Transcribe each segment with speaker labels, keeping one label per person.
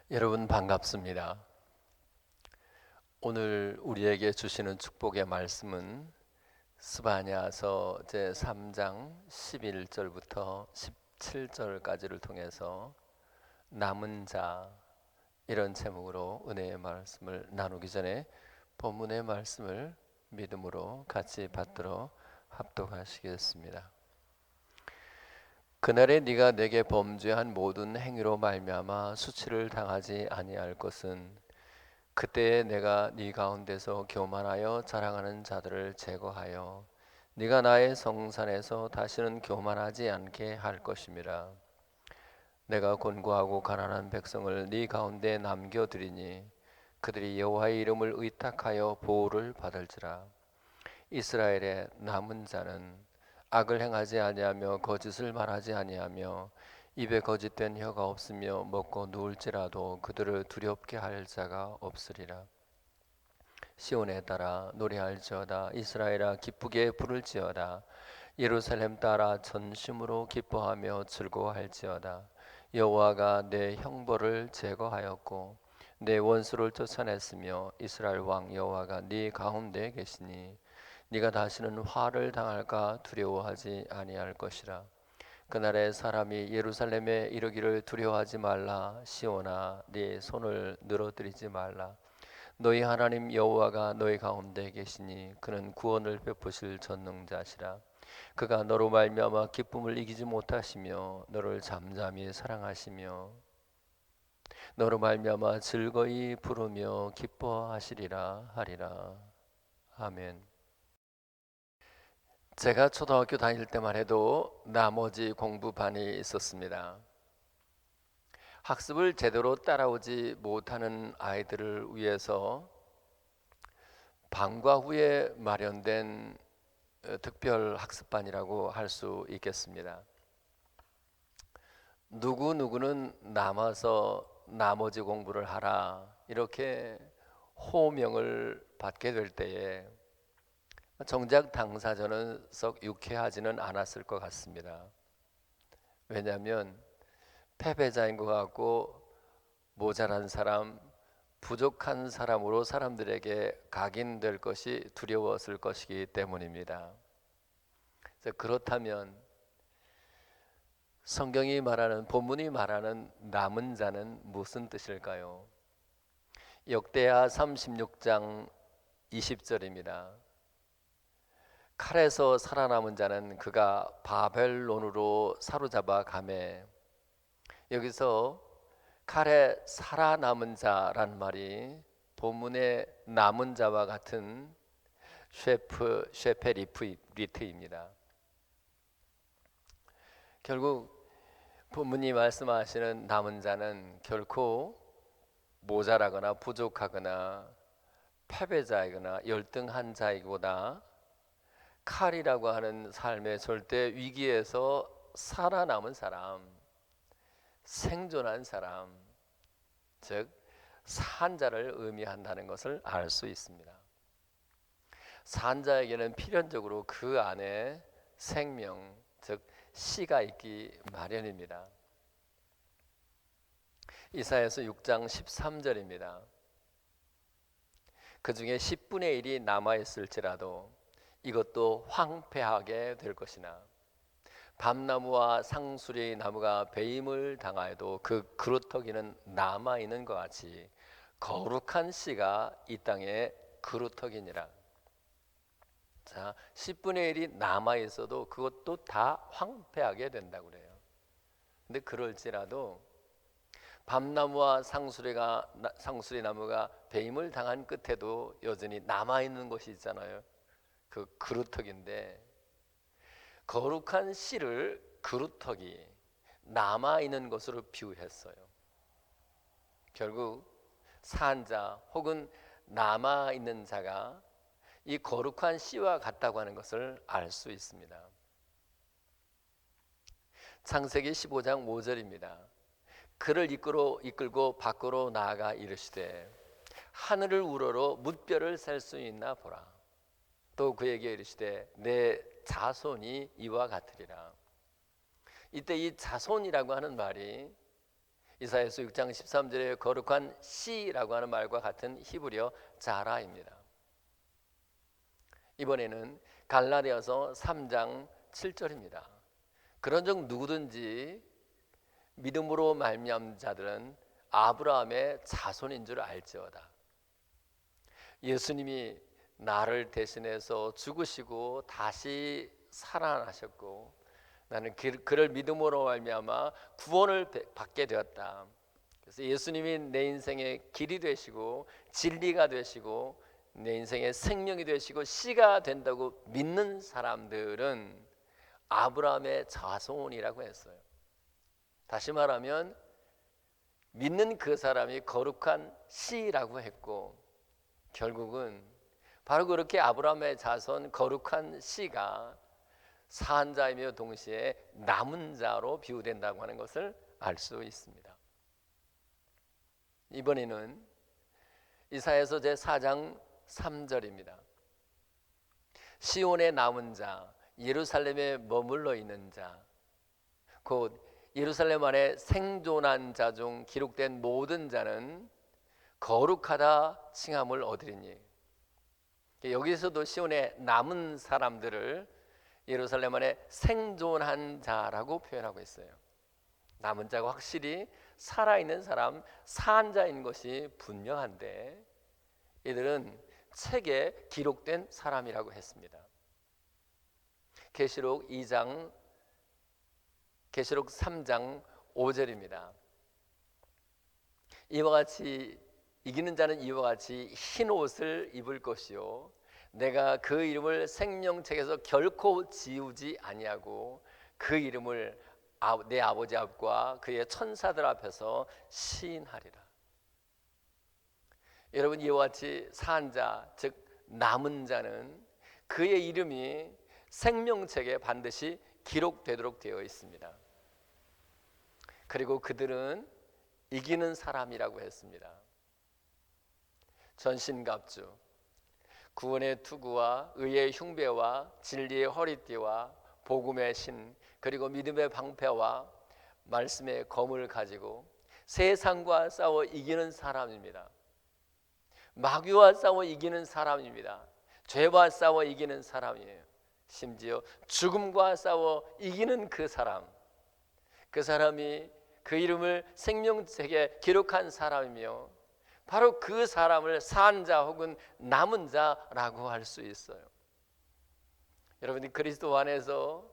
Speaker 1: 여러분 반갑습니다. 오늘 우리에게 주시는 축복의 말씀은 스바냐서 제3장 11절부터 17절까지를 통해서 남은 자, 이런 제목으로 은혜의 말씀을 나누기 전에 본문의 말씀을 믿음으로 같이 받들어 합독하시겠습니다. 그날에 네가 내게 범죄한 모든 행위로 말미암아 수치를 당하지 아니할 것은 그때에 내가 네 가운데서 교만하여 자랑하는 자들을 제거하여 네가 나의 성산에서 다시는 교만하지 않게 할 것임이라. 내가 곤고하고 가난한 백성을 네 가운데 남겨두리니 그들이 여호와의 이름을 의탁하여 보호를 받을지라. 이스라엘의 남은 자는 악을 행하지 아니하며 거짓을 말하지 아니하며 입에 거짓된 혀가 없으며 먹고 누울지라도 그들을 두렵게 할 자가 없으리라. 시온에 따라 노래할지어다. 이스라엘아 기쁘게 부를지어다. 예루살렘 따라 전심으로 기뻐하며 즐거워할지어다. 여호와가 내 형벌을 제거하였고 내 원수를 쫓아냈으며 이스라엘 왕 여호와가 네 가운데 계시니 네가 다시는 화를 당할까 두려워하지 아니할 것이라. 그날에 사람이 예루살렘에 이르기를 두려워하지 말라. 시온아 네 손을 늘어뜨리지 말라. 너희 하나님 여호와가 너희 가운데 계시니 그는 구원을 베푸실 전능자시라. 그가 너로 말미암아 기쁨을 이기지 못하시며 너를 잠잠히 사랑하시며 너로 말미암아 즐거이 부르며 기뻐하시리라 하리라. 아멘. 제가 초등학교 다닐 때만 해도 나머지 공부반이 있었습니다. 학습을 제대로 따라오지 못하는 아이들을 위해서 방과 후에 마련된 특별 학습반이라고 할 수 있겠습니다. 누구누구는 남아서 나머지 공부를 하라, 이렇게 호명을 받게 될 때에 정작 당사자는 썩 유쾌하지는 않았을 것 같습니다. 왜냐하면 패배자인 것 같고 모자란 사람, 부족한 사람으로 사람들에게 각인될 것이 두려웠을 것이기 때문입니다. 그렇다면 성경이 말하는, 본문이 말하는 남은 자는 무슨 뜻일까요? 역대하 36장 20절입니다. 칼에서 살아남은 자는 그가 바벨론으로 사로잡아 가매. 여기서 칼에 살아남은 자란 말이 본문의 남은 자와 같은 쉐페리트입니다. 결국 본문이 말씀하시는 남은 자는 결코 모자라거나 부족하거나 패배자이거나 열등한 자이보다 칼이라고 하는 삶의 절대 위기에서 살아남은 사람, 생존한 사람, 즉 산자를 의미한다는 것을 알 수 있습니다. 산자에게는 필연적으로 그 안에 생명, 즉 씨가 있기 마련입니다. 이사야서 6장 13절입니다. 그 중에 10분의 1이 남아있을지라도 이것도 황폐하게 될 것이나 밤나무와 상수리 나무가 배임을 당하여도 그 그루터기는 남아있는 것 같이 거룩한 씨가 이 땅에 그루터기니라. 자, 10분의 1이 남아있어도 그것도 다 황폐하게 된다고 그래요. 근데 그럴지라도 밤나무와 상수리 나무가 배임을 당한 끝에도 여전히 남아있는 것이 있잖아요. 그 그루터기인데 거룩한 씨를 그루터기 남아있는 것으로 비유했어요. 결국 산자 혹은 남아있는 자가 이 거룩한 씨와 같다고 하는 것을 알 수 있습니다. 창세기 15장 5절입니다. 그를 이끌고 밖으로 나아가 이르시되 하늘을 우러러 뭇별을 셀 수 있나 보라. 또 그에게 이르시되 내 자손이 이와 같으리라. 이때 이 자손이라고 하는 말이 이사야서 6장 13절의 거룩한 씨라고 하는 말과 같은 히브리어 자라입니다. 이번에는 갈라디아서 3장 7절입니다. 그런즉 누구든지 믿음으로 말미암은 자들은 아브라함의 자손인 줄 알지어다. 예수님이 나를 대신해서 죽으시고 다시 살아나셨고 나는 그를 믿음으로 말미암아 구원을 받게 되었다. 그래서 예수님이 내 인생의 길이 되시고 진리가 되시고 내 인생의 생명이 되시고 씨가 된다고 믿는 사람들은 아브라함의 자손이라고 했어요. 다시 말하면 믿는 그 사람이 거룩한 씨라고 했고, 결국은 바로 그렇게 아브라함의 자손 거룩한 씨가 사한 자이며 동시에 남은 자로 비유된다고 하는 것을 알 수 있습니다. 이번에는 이사야서 제4장 3절입니다. 시온의 남은 자, 예루살렘에 머물러 있는 자, 곧 예루살렘 안에 생존한 자 중 기록된 모든 자는 거룩하다 칭함을 얻으리니. 여기서도 시온의 남은 사람들을 예루살렘 안에 생존한 자라고 표현하고 있어요. 남은 자가 확실히 살아있는 사람, 산 자인 것이 분명한데 이들은 책에 기록된 사람이라고 했습니다. 계시록 3장 5절입니다. 이와 같이 이기는 자는 이와 같이 흰 옷을 입을 것이요 내가 그 이름을 생명책에서 결코 지우지 아니하고 그 이름을 내 아버지 앞과 그의 천사들 앞에서 시인하리라. 여러분, 이와 같이 산 자, 즉 남은 자는 그의 이름이 생명책에 반드시 기록되도록 되어 있습니다. 그리고 그들은 이기는 사람이라고 했습니다. 전신갑주, 구원의 투구와 의의 흉배와 진리의 허리띠와 복음의 신, 그리고 믿음의 방패와 말씀의 검을 가지고 세상과 싸워 이기는 사람입니다. 마귀와 싸워 이기는 사람입니다. 죄와 싸워 이기는 사람이에요. 심지어 죽음과 싸워 이기는 그 사람, 그 사람이 그 이름을 생명책에 기록한 사람이며 바로 그 사람을 산 자 혹은 남은 자라고 할 수 있어요. 여러분이 그리스도 안에서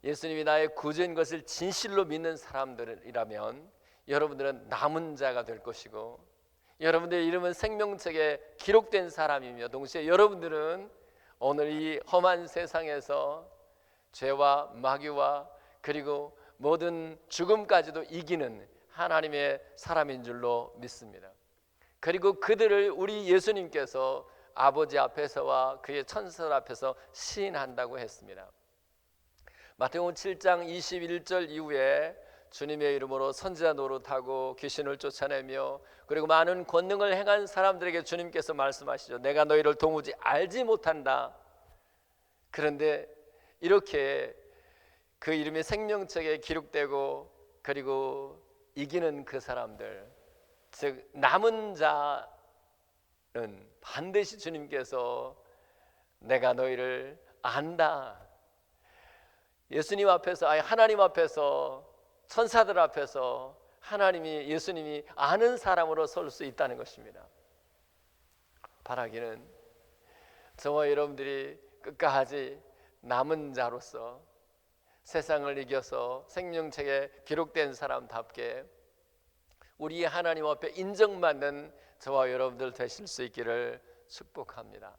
Speaker 1: 예수님이 나의 구주인 것을 진실로 믿는 사람들이라면 여러분들은 남은 자가 될 것이고, 여러분들의 이름은 생명책에 기록된 사람이며 동시에 여러분들은 오늘 이 험한 세상에서 죄와 마귀와 그리고 모든 죽음까지도 이기는 하나님의 사람인 줄로 믿습니다. 그리고 그들을 우리 예수님께서 아버지 앞에서와 그의 천사들 앞에서 시인한다고 했습니다. 마태복음 7장 21절 이후에 주님의 이름으로 선지자 노릇하고 귀신을 쫓아내며 그리고 많은 권능을 행한 사람들에게 주님께서 말씀하시죠. 내가 너희를 도무지 알지 못한다. 그런데 이렇게 그 이름이 생명책에 기록되고 그리고 이기는 그 사람들, 즉 남은 자는 반드시 주님께서 내가 너희를 안다. 예수님 앞에서, 아니 하나님 앞에서, 천사들 앞에서 하나님이, 예수님이 아는 사람으로 설 수 있다는 것입니다. 바라기는 저와 여러분들이 끝까지 남은 자로서 세상을 이겨서 생명책에 기록된 사람답게 우리 하나님 앞에 인정받는 저와 여러분들 되실 수 있기를 축복합니다.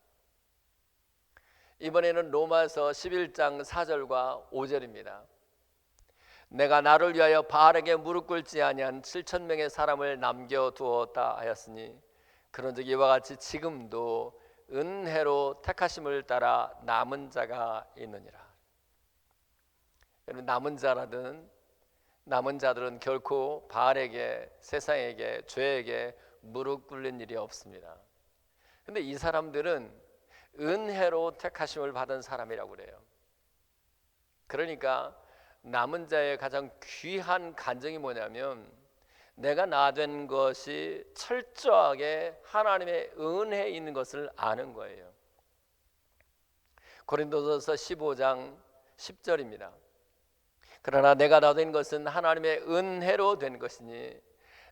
Speaker 1: 이번에는 로마서 11장 4절과 5절입니다. 내가 나를 위하여 바알에게 무릎 꿇지 아니한 7천 명의 사람을 남겨두었다 하였으니 그런즉 이와 같이 지금도 은혜로 택하심을 따라 남은 자가 있느니라. 여러분, 남은 자들은 결코 바알에게, 세상에게, 죄에게 무릎 꿇는 일이 없습니다. 근데 이 사람들은 은혜로 택하심을 받은 사람이라고 그래요. 그러니까 남은 자의 가장 귀한 간증이 뭐냐면 내가 나 된 것이 철저하게 하나님의 은혜에 있는 것을 아는 거예요. 고린도전서 15장 10절입니다. 그러나 내가 나 된 것은 하나님의 은혜로 된 것이니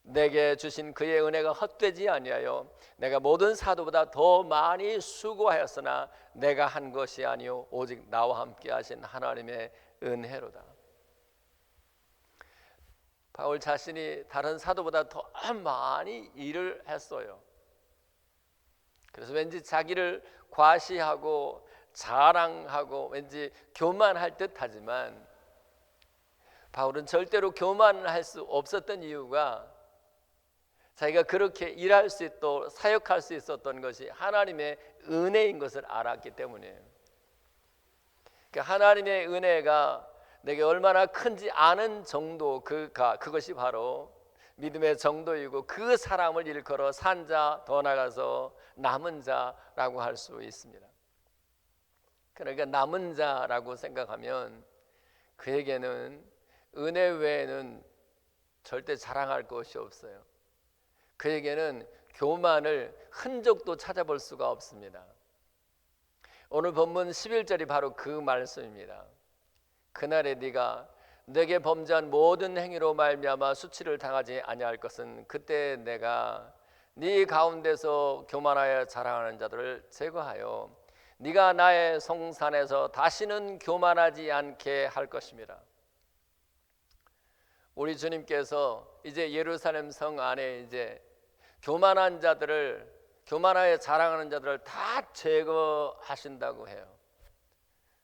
Speaker 1: 내게 주신 그의 은혜가 헛되지 아니하여 내가 모든 사도보다 더 많이 수고하였으나 내가 한 것이 아니요 오직 나와 함께 하신 하나님의 은혜로다. 바울 자신이 다른 사도보다 더 많이 일을 했어요. 그래서 왠지 자기를 과시하고 자랑하고 왠지 교만할 듯하지만 바울은 절대로 교만할 수 없었던 이유가 자기가 그렇게 일할 수 있도록 사역할 수 있었던 것이 하나님의 은혜인 것을 알았기 때문이에요. 그러니까 하나님의 은혜가 내게 얼마나 큰지 아는 정도, 그것이 바로 믿음의 정도이고 그 사람을 일컬어 산자, 더 나아가서 남은 자라고 할 수 있습니다. 그러니까 남은 자라고 생각하면 그에게는 은혜 외에는 절대 자랑할 것이 없어요. 그에게는 교만을 흔적도 찾아볼 수가 없습니다. 오늘 본문 11절이 바로 그 말씀입니다. 그날에 네가 내게 범죄한 모든 행위로 말미암아 수치를 당하지 아니할 것은 그때 내가 네 가운데서 교만하여 자랑하는 자들을 제거하여 네가 나의 성산에서 다시는 교만하지 않게 할 것입니다. 우리 주님께서 이제 예루살렘 성 안에 이제 교만한 자들을, 교만하여 자랑하는 자들을 다 제거하신다고 해요.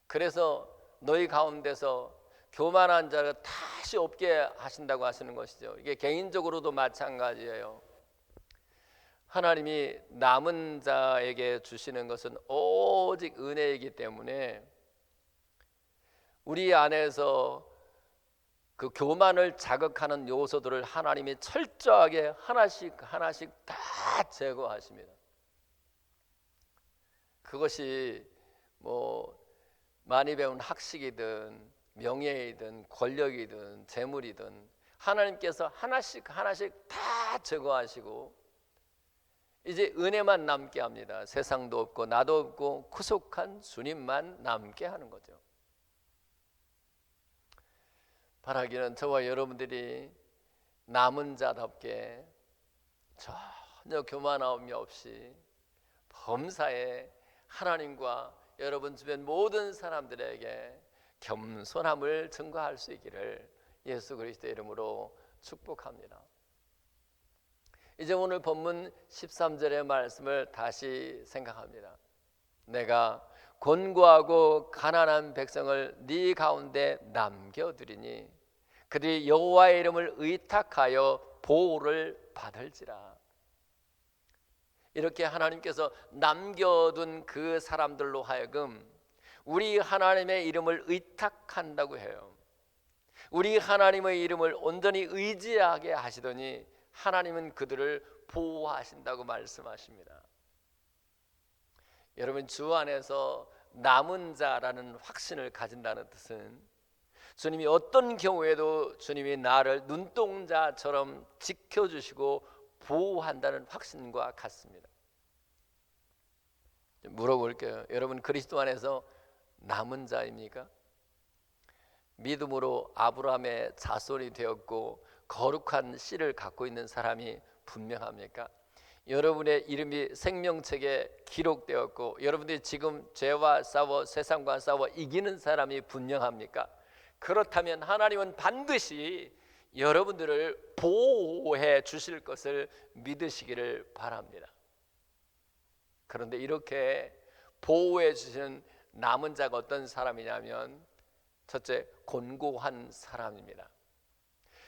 Speaker 1: 그래서 너희 가운데서 교만한 자를 다시 없게 하신다고 하시는 것이죠. 이게 개인적으로도 마찬가지예요. 하나님이 남은 자에게 주시는 것은 오직 은혜이기 때문에 우리 안에서 그 교만을 자극하는 요소들을 하나님이 철저하게 하나씩 다 제거하십니다. 그것이 많이 배운 학식이든 명예이든 권력이든 재물이든 하나님께서 하나씩 다 제거하시고 이제 은혜만 남게 합니다. 세상도 없고 나도 없고 구속한 주님만 남게 하는 거죠. 바라기는 저와 여러분들이 남은 자답게 전혀 교만함이 없이 범사에 하나님과 여러분 주변 모든 사람들에게 겸손함을 증거할 수 있기를 예수 그리스도의 이름으로 축복합니다. 이제 오늘 본문 13절의 말씀을 다시 생각합니다. 내가 곤고하고 가난한 백성을 네 가운데 남겨두리니 그들이 여호와의 이름을 의탁하여 보호를 받을지라. 이렇게 하나님께서 남겨둔 그 사람들로 하여금 우리 하나님의 이름을 의탁한다고 해요. 우리 하나님의 이름을 온전히 의지하게 하시더니 하나님은 그들을 보호하신다고 말씀하십니다. 여러분, 주 안에서 남은 자라는 확신을 가진다는 뜻은 주님이 어떤 경우에도 주님이 나를 눈동자처럼 지켜주시고 보호한다는 확신과 같습니다. 물어볼게요. 여러분, 그리스도 안에서 남은 자입니까? 믿음으로 아브라함의 자손이 되었고 거룩한 씨를 갖고 있는 사람이 분명합니까? 여러분의 이름이 생명책에 기록되었고 여러분들이 지금 죄와 싸워 세상과 싸워 이기는 사람이 분명합니까? 그렇다면 하나님은 반드시 여러분들을 보호해 주실 것을 믿으시기를 바랍니다. 그런데 이렇게 보호해 주시는 남은 자가 어떤 사람이냐면 첫째, 곤고한 사람입니다.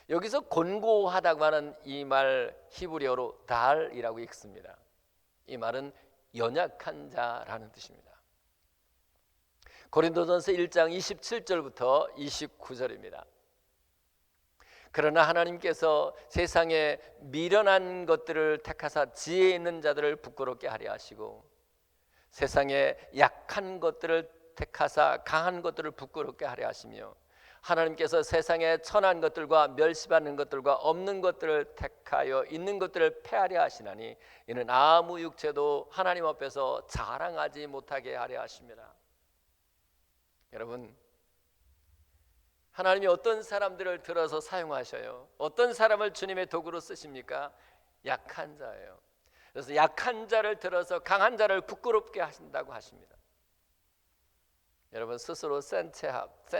Speaker 1: 여기서 곤고하다고 하는 이 말 히브리어로 달이라고 읽습니다. 이 말은 연약한 자라는 뜻입니다. 고린도전서 1장 27절부터 29절입니다. 그러나 하나님께서 세상에 미련한 것들을 택하사 지혜 있는 자들을 부끄럽게 하려 하시고 세상에 약한 것들을 택하사 강한 것들을 부끄럽게 하려 하시며 하나님께서 세상에 천한 것들과 멸시받는 것들과 없는 것들을 택하여 있는 것들을 폐하려 하시나니 이는 아무 육체도 하나님 앞에서 자랑하지 못하게 하려 하십니다. 여러분, 하나님이 어떤 사람들을 들어서 사용하셔요? 어떤 사람을 주님의 도구로 쓰십니까? 약한 자예요. 그래서 약한 자를 들어서 강한 자를 부끄럽게 하신다고 하십니다. 여러분, 스스로 센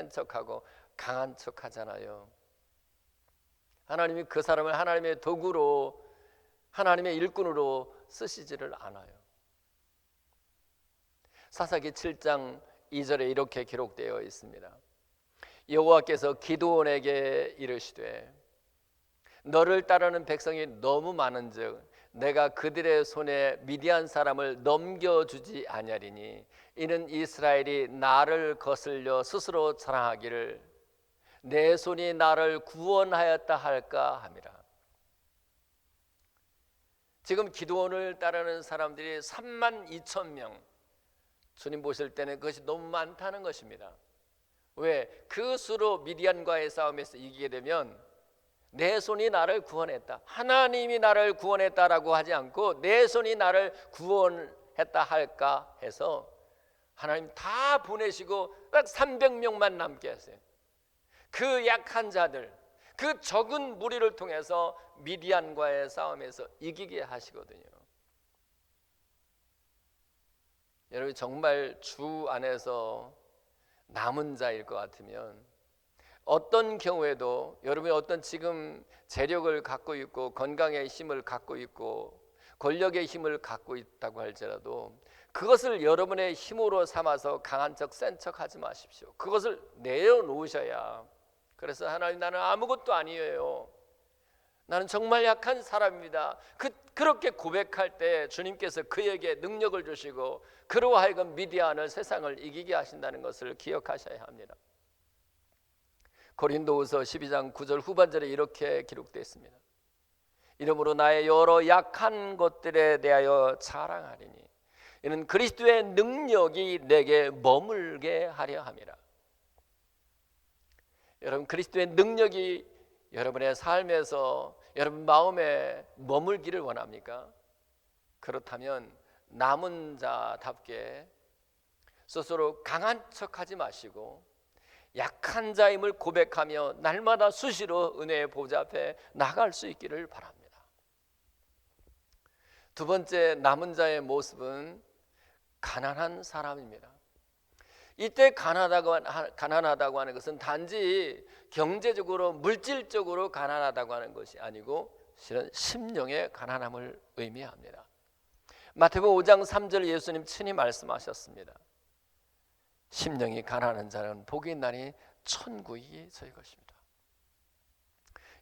Speaker 1: 척하고 강한 척 하잖아요. 하나님이 그 사람을 하나님의 도구로, 하나님의 일꾼으로 쓰시지를 않아요. 사사기 7장 2절에 이렇게 기록되어 있습니다. 여호와께서 기드온에게 이르시되 너를 따르는 백성이 너무 많은즉 내가 그들의 손에 미디안 사람을 넘겨주지 아니하리니 이는 이스라엘이 나를 거슬려 스스로 자랑하기를 내 손이 나를 구원하였다 할까 함이라. 지금 기드온을 따르는 사람들이 32,000명, 주님 보실 때는 그것이 너무 많다는 것입니다. 왜? 그 수로 미디안과의 싸움에서 이기게 되면 내 손이 나를 구원했다, 하나님이 나를 구원했다라고 하지 않고 내 손이 나를 구원했다 할까 해서 하나님 다 보내시고 딱 300명만 남게 하세요. 그 약한 자들, 그 적은 무리를 통해서 미디안과의 싸움에서 이기게 하시거든요. 여러분, 정말 주 안에서 남은 자일 것 같으면 어떤 경우에도 여러분이 어떤 지금 재력을 갖고 있고 건강의 힘을 갖고 있고 권력의 힘을 갖고 있다고 할지라도 그것을 여러분의 힘으로 삼아서 강한 척, 센 척 하지 마십시오. 그것을 내려놓으셔야, 그래서 하나님, 나는 아무것도 아니에요, 나는 정말 약한 사람입니다, 그렇게 고백할 때 주님께서 그에게 능력을 주시고 그로 하여금 미디안을, 세상을 이기게 하신다는 것을 기억하셔야 합니다. 고린도후서 12장 9절 후반절에 이렇게 기록되어 있습니다. 이러므로 나의 여러 약한 것들에 대하여 자랑하리니 이는 그리스도의 능력이 내게 머물게 하려 함이라. 여러분, 그리스도의 능력이 여러분의 삶에서, 여러분 마음에 머물기를 원합니까? 그렇다면 남은 자답게 스스로 강한 척하지 마시고 약한 자임을 고백하며 날마다 수시로 은혜의 보좌 앞에 나갈 수 있기를 바랍니다. 두 번째, 남은 자의 모습은 가난한 사람입니다. 이때 가난하다고 하는 것은 단지 경제적으로, 물질적으로 가난하다고 하는 것이 아니고 실은 심령의 가난함을 의미합니다. 마태복음 5장 3절 예수님 친히 말씀하셨습니다. 심령이 가난한 자는 복이 있나니 천국이 저희 것입니다.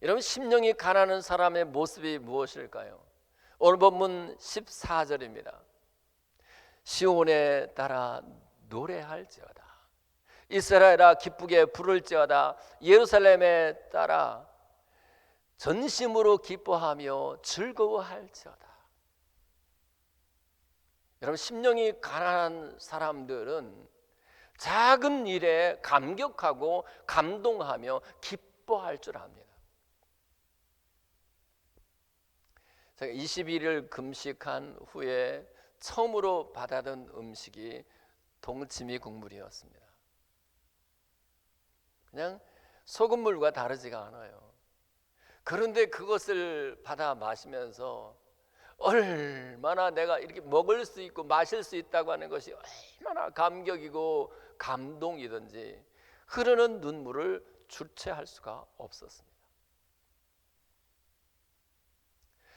Speaker 1: 여러분, 심령이 가난한 사람의 모습이 무엇일까요? 오늘 본문 14절입니다. 시온에 따라 노래할지어다, 이스라엘아 기쁘게 부를지어다, 예루살렘에 따라 전심으로 기뻐하며 즐거워할지어다. 여러분, 심령이 가난한 사람들은 작은 일에 감격하고 감동하며 기뻐할 줄 압니다. 제가 21일 금식한 후에 처음으로 받아든 음식이 동치미 국물이었습니다. 그냥 소금물과 다르지가 않아요. 그런데 그것을 받아 마시면서 얼마나 내가 이렇게 먹을 수 있고 마실 수 있다고 하는 것이 얼마나 감격이고 감동이든지 흐르는 눈물을 주체할 수가 없었습니다.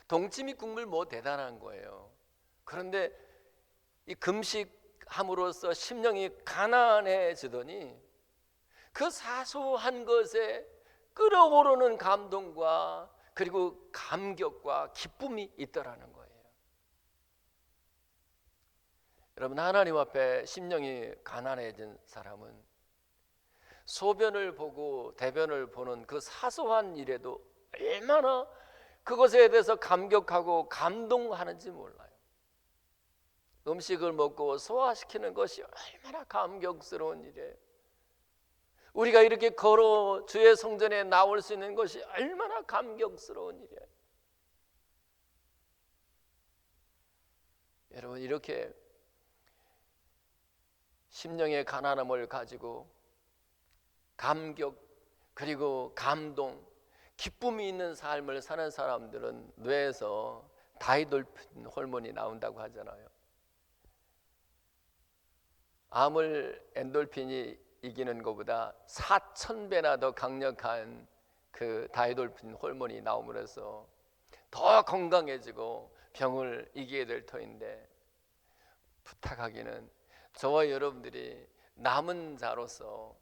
Speaker 1: 동치미 국물 뭐 대단한 거예요. 그런데 이 금식함으로써 심령이 가난해지더니 그 사소한 것에 끓어오르는 감동과 그리고 감격과 기쁨이 있더라는 거예요. 여러분, 하나님 앞에 심령이 가난해진 사람은 소변을 보고 대변을 보는 그 사소한 일에도 얼마나 그것에 대해서 감격하고 감동하는지 몰라요. 음식을 먹고 소화시키는 것이 얼마나 감격스러운 일이에요. 우리가 이렇게 걸어 주의 성전에 나올 수 있는 것이 얼마나 감격스러운 일이에요. 여러분, 이렇게 심령의 가난함을 가지고 감격 그리고 감동, 기쁨이 있는 삶을 사는 사람들은 뇌에서 다이돌핀 호르몬이 나온다고 하잖아요. 암을 엔돌핀이 이기는 것보다 4,000배나 더 강력한 그 다이돌핀 호르몬이 나옴으로써 더 건강해지고 병을 이기게 될 터인데, 부탁하기는 저와 여러분들이 남은 자로서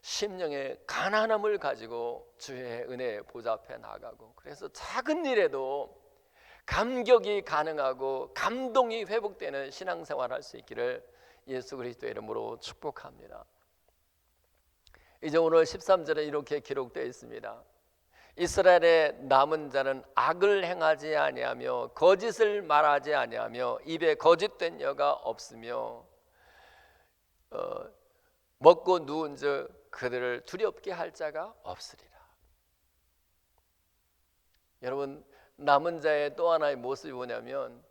Speaker 1: 심령의 가난함을 가지고 주의 은혜의 보좌 앞에 나가고, 그래서 작은 일에도 감격이 가능하고 감동이 회복되는 신앙생활을 할 수 있기를 예수 그리스도의 이름으로 축복합니다. 이제 오늘 13절에 이렇게 기록되어 있습니다. 이스라엘의 남은 자는 악을 행하지 아니하며 거짓을 말하지 아니하며 입에 거짓된 여가 없으며 먹고 누운즉 그들을 두렵게 할 자가 없으리라. 여러분, 남은 자의 또 하나의 모습이 뭐냐면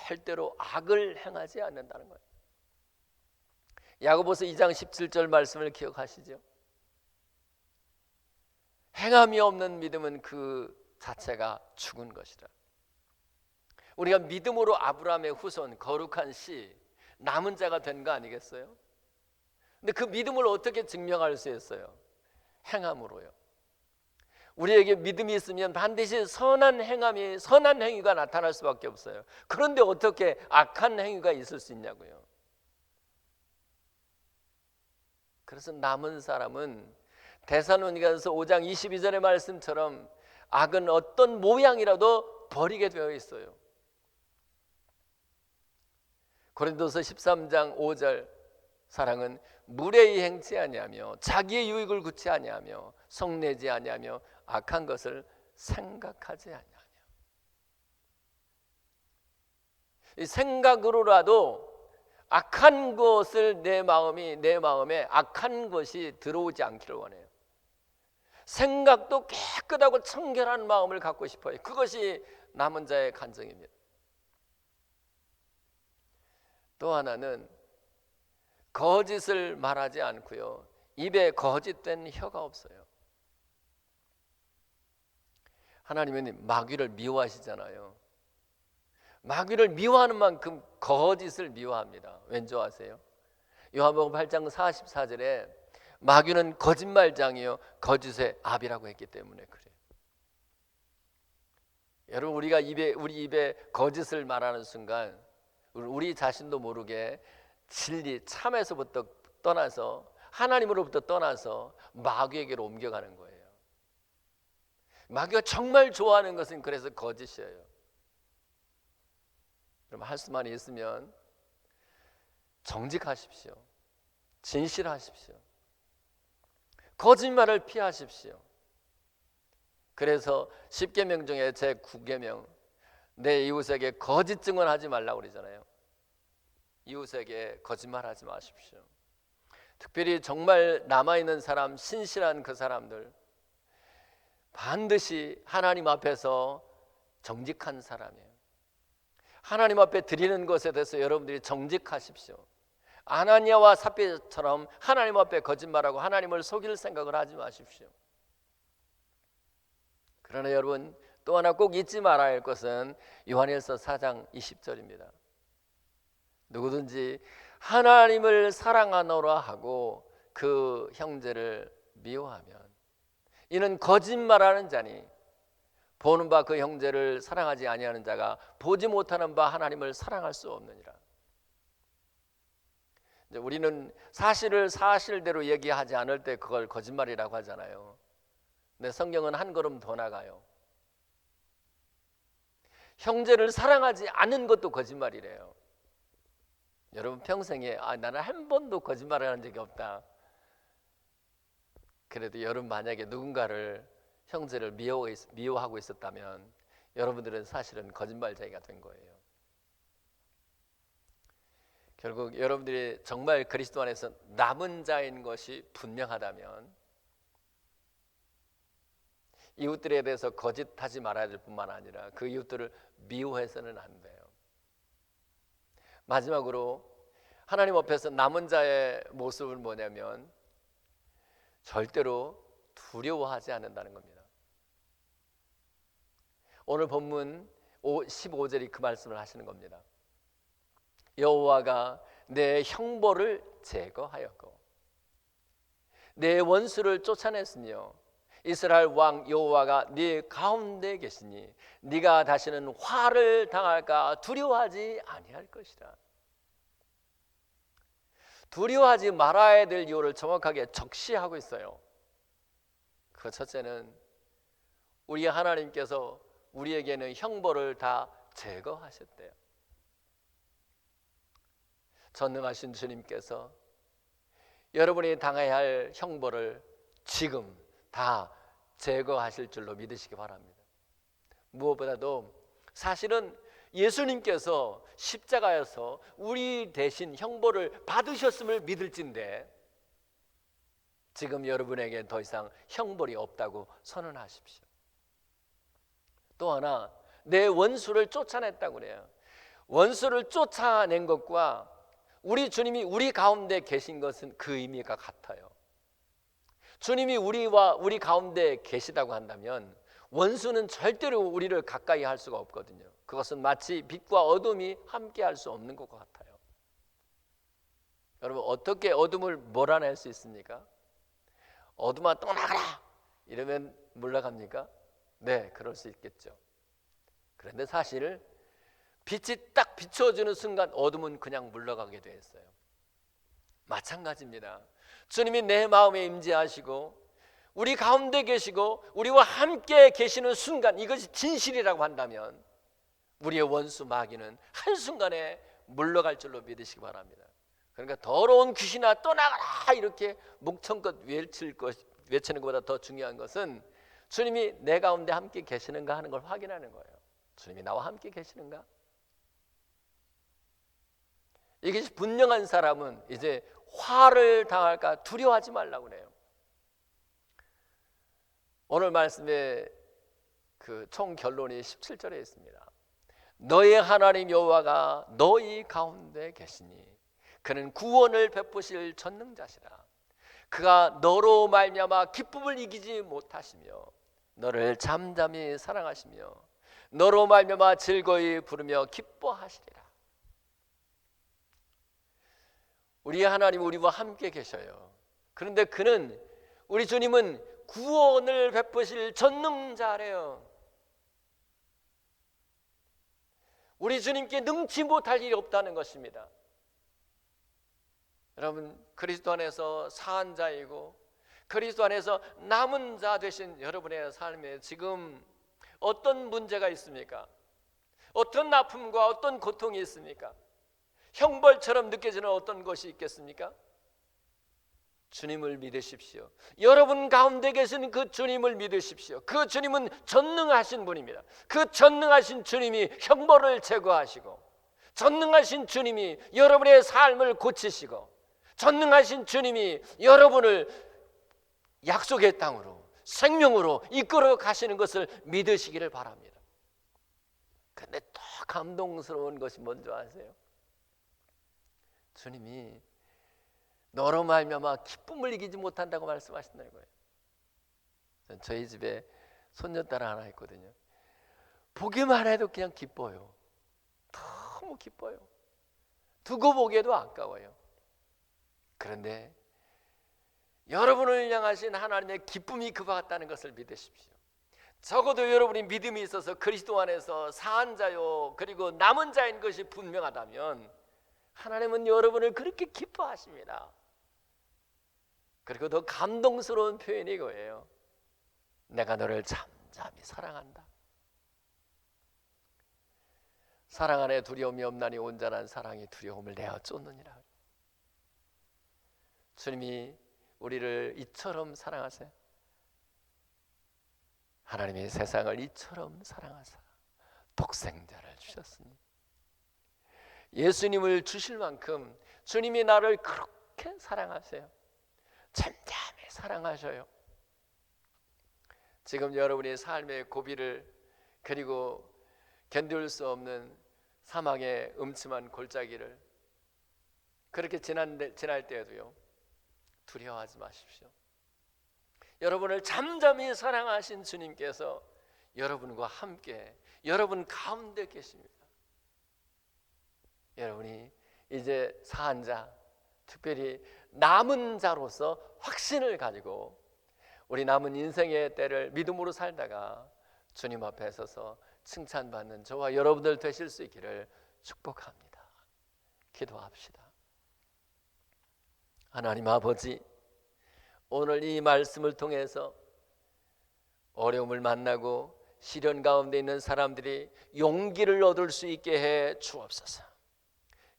Speaker 1: 절대로 악을 행하지 않는다는 거예요. 야고보서 2장 17절 말씀을 기억하시죠? 행함이 없는 믿음은 그 자체가 죽은 것이라. 우리가 믿음으로 아브라함의 후손, 거룩한 씨, 남은 자가 된 거 아니겠어요? 근데 그 믿음을 어떻게 증명할 수 있어요? 행함으로요. 우리에게 믿음이 있으면 반드시 선한 행위가 나타날 수밖에 없어요. 그런데 어떻게 악한 행위가 있을 수 있냐고요. 그래서 남은 사람은 데살로니가서 5장 22절의 말씀처럼 악은 어떤 모양이라도 버리게 되어 있어요. 고린도서 13장 5절, 사랑은 무례히 행치 아니하며 자기의 유익을 구치 아니하며 성내지 아니하며 악한 것을 생각하지 아니하며. 이 생각으로라도 악한 것을 내 마음에 악한 것이 들어오지 않기를 원해요. 생각도 깨끗하고 청결한 마음을 갖고 싶어요. 그것이 남은 자의 간증입니다. 또 하나는 거짓을 말하지 않고요, 입에 거짓된 혀가 없어요. 하나님은 마귀를 미워하시잖아요. 마귀를 미워하는 만큼 거짓을 미워합니다. 왠지 아세요? 요한복음 8장 44절에 마귀는 거짓말장이요 거짓의 아비라고 했기 때문에 그래요. 여러분, 우리 입에 거짓을 말하는 순간 우리 자신도 모르게 진리, 참에서부터 떠나서, 하나님으로부터 떠나서 마귀에게로 옮겨가는 거예요. 마귀가 정말 좋아하는 것은 그래서 거짓이에요. 여러분, 할 수만 있으면 정직하십시오. 진실하십시오. 거짓말을 피하십시오. 그래서 10계명 중에 제 9계명, 내 이웃에게 거짓 증언하지 말라고 그러잖아요. 이웃에게 거짓말하지 마십시오. 특별히 정말 남아있는 사람, 신실한 그 사람들, 반드시 하나님 앞에서 정직한 사람이에요. 하나님 앞에 드리는 것에 대해서 여러분들이 정직하십시오. 아나니아와 삽비라처럼 하나님 앞에 거짓말하고 하나님을 속일 생각을 하지 마십시오. 그러나 여러분, 또 하나 꼭 잊지 말아야 할 것은 요한일서 4장 20절입니다. 누구든지 하나님을 사랑하노라 하고 그 형제를 미워하면 이는 거짓말하는 자니 보는 바 그 형제를 사랑하지 아니하는 자가 보지 못하는 바 하나님을 사랑할 수 없느니라. 이제 우리는 사실을 사실대로 얘기하지 않을 때 그걸 거짓말이라고 하잖아요. 근데 성경은 한 걸음 더 나가요. 형제를 사랑하지 않은 것도 거짓말이래요. 여러분 평생에 나는 한 번도 거짓말을 한 적이 없다. 그래도 여러분 만약에 누군가를 형제를 미워하고 있었다면 여러분들은 사실은 거짓말쟁이가 된 거예요. 결국 여러분들이 정말 그리스도 안에서 남은 자인 것이 분명하다면 이웃들에 대해서 거짓하지 말아야 될 뿐만 아니라 그 이웃들을 미워해서는 안 돼요. 마지막으로 하나님 앞에서 남은 자의 모습은 뭐냐면 절대로 두려워하지 않는다는 겁니다. 오늘 본문 15절이 그 말씀을 하시는 겁니다. 여호와가 내 형벌을 제거하였고 내 원수를 쫓아냈으며 이스라엘 왕 여호와가 네 가운데 계시니 네가 다시는 화를 당할까 두려워하지 아니할 것이라. 두려워하지 말아야 될 이유를 정확하게 적시하고 있어요. 그 첫째는 우리 하나님께서 우리에게는 형벌을 다 제거하셨대요. 전능하신 주님께서 여러분이 당해야 할 형벌을 지금 다 제거하실 줄로 믿으시기 바랍니다. 무엇보다도 사실은 예수님께서 십자가에서 우리 대신 형벌을 받으셨음을 믿을진데 지금 여러분에게 더 이상 형벌이 없다고 선언하십시오. 또 하나, 내 원수를 쫓아냈다고 그래요. 원수를 쫓아낸 것과 우리 주님이 우리 가운데 계신 것은 그 의미가 같아요. 주님이 우리 가운데 계시다고 한다면 원수는 절대로 우리를 가까이 할 수가 없거든요. 그것은 마치 빛과 어둠이 함께 할 수 없는 것과 같아요. 여러분 어떻게 어둠을 몰아낼 수 있습니까? 어둠아 떠나가라 이러면 물러갑니까? 네, 그럴 수 있겠죠. 그런데 사실 빛이 딱 비춰주는 순간 어둠은 그냥 물러가게 돼 있어요. 마찬가지입니다. 주님이 내 마음에 임재하시고 우리 가운데 계시고 우리와 함께 계시는 순간 이것이 진실이라고 한다면 우리의 원수 마귀는 한순간에 물러갈 줄로 믿으시기 바랍니다. 그러니까 더러운 귀신아 떠나가라 이렇게 목청껏 외치는 것보다 더 중요한 것은 주님이 내 가운데 함께 계시는가 하는 걸 확인하는 거예요. 주님이 나와 함께 계시는가? 이것이 분명한 사람은 이제 화를 당할까 두려워하지 말라고 그래요. 오늘 말씀의 그 총 결론이 17절에 있습니다. 너의 하나님 여호와가 너희 가운데 계시니 그는 구원을 베푸실 전능자시라. 그가 너로 말미암아 기쁨을 이기지 못하시며 너를 잠잠히 사랑하시며 너로 말미암아 즐거이 부르며 기뻐하시리라. 우리 하나님 우리와 함께 계셔요. 그런데 그는 우리 주님은 구원을 베푸실 전능자래요. 우리 주님께 능치 못할 일이 없다는 것입니다. 여러분 그리스도 안에서 사한 자이고 그리스도 안에서 남은 자 되신 여러분의 삶에 지금 어떤 문제가 있습니까? 어떤 아픔과 어떤 고통이 있습니까? 형벌처럼 느껴지는 어떤 것이 있겠습니까? 주님을 믿으십시오. 여러분 가운데 계신 그 주님을 믿으십시오. 그 주님은 전능하신 분입니다. 그 전능하신 주님이 형벌을 제거하시고 전능하신 주님이 여러분의 삶을 고치시고 전능하신 주님이 여러분을 약속의 땅으로 생명으로 이끌어 가시는 것을 믿으시기를 바랍니다. 그런데 더 감동스러운 것이 뭔지 아세요? 주님이 너로 말미암아 기쁨을 이기지 못한다고 말씀하신다는 거예요. 저희 집에 손녀딸 하나 있거든요. 보기만 해도 그냥 기뻐요. 너무 기뻐요. 두고 보기에도 아까워요. 그런데 여러분을 향하신 하나님의 기쁨이 그와 같다는 것을 믿으십시오. 적어도 여러분이 믿음이 있어서 그리스도 안에서 사한 자요 그리고 남은 자인 것이 분명하다면 하나님은 여러분을 그렇게 기뻐하십니다. 그리고 더 감동스러운 표현이 이거예요. 내가 너를 잠잠히 사랑한다. 사랑 안에 두려움이 없나니 온전한 사랑이 두려움을 내어 쫓느니라. 주님이 우리를 이처럼 사랑하세요. 하나님이 세상을 이처럼 사랑하사 독생자를 주셨으니, 예수님을 주실 만큼 주님이 나를 그렇게 사랑하세요. 잠잠히 사랑하셔요. 지금 여러분이 삶의 고비를, 그리고 견딜 수 없는 사망의 음침한 골짜기를 그렇게 지날 때에도요, 두려워하지 마십시오. 여러분을 잠잠히 사랑하신 주님께서 여러분과 함께 여러분 가운데 계십니다. 여러분이 이제 사한 자, 특별히 남은 자로서 확신을 가지고 우리 남은 인생의 때를 믿음으로 살다가 주님 앞에 서서 칭찬받는 저와 여러분들 되실 수 있기를 축복합니다. 기도합시다. 하나님 아버지, 오늘 이 말씀을 통해서 어려움을 만나고 시련 가운데 있는 사람들이 용기를 얻을 수 있게 해 주옵소서.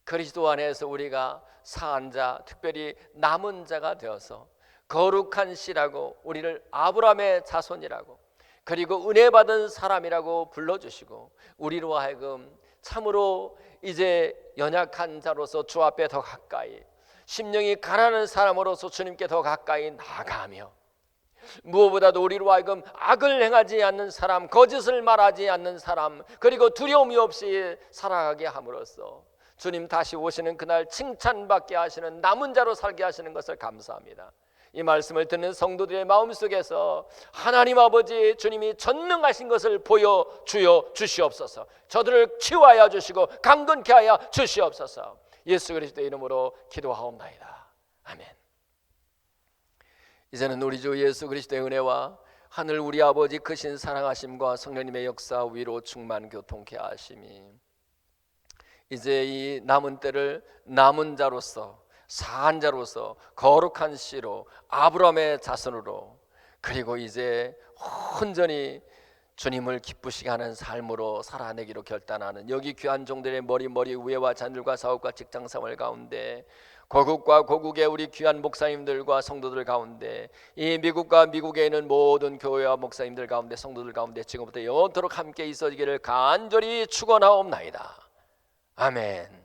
Speaker 1: 그리스도 안에서 우리가 사한 자, 특별히 남은 자가 되어서 거룩한 씨라고, 우리를 아브라함의 자손이라고, 그리고 은혜 받은 사람이라고 불러주시고, 우리로 하여금 참으로 이제 연약한 자로서 주 앞에 더 가까이, 심령이 가난한 사람으로서 주님께 더 가까이 나아가며, 무엇보다도 우리로 하여금 악을 행하지 않는 사람, 거짓을 말하지 않는 사람, 그리고 두려움이 없이 살아가게 함으로써 주님 다시 오시는 그날 칭찬받게 하시는 남은 자로 살게 하시는 것을 감사합니다. 이 말씀을 듣는 성도들의 마음속에서 하나님 아버지 주님이 전능하신 것을 보여주어 주시옵소서. 저들을 치유하여 주시고 강건케 하여 주시옵소서. 예수 그리스도의 이름으로 기도하옵나이다. 아멘. 이제는 우리 주 예수 그리스도의 은혜와 하늘 우리 아버지 크신 사랑하심과 성령님의 역사 위로 충만 교통케 하심이, 이제 이 남은 때를 남은 자로서, 사한 자로서, 거룩한 씨로, 아브라함의 자손으로, 그리고 이제 온전히 주님을 기쁘시게 하는 삶으로 살아내기로 결단하는 여기 귀한 종들의 머리 우애와 자녀들과 사업과 직장생활 가운데, 고국과 고국의 우리 귀한 목사님들과 성도들 가운데, 이 미국과 미국에 있는 모든 교회와 목사님들 가운데, 성도들 가운데 지금부터 영원토록 함께 있어지기를 간절히 축원하옵나이다. 아멘.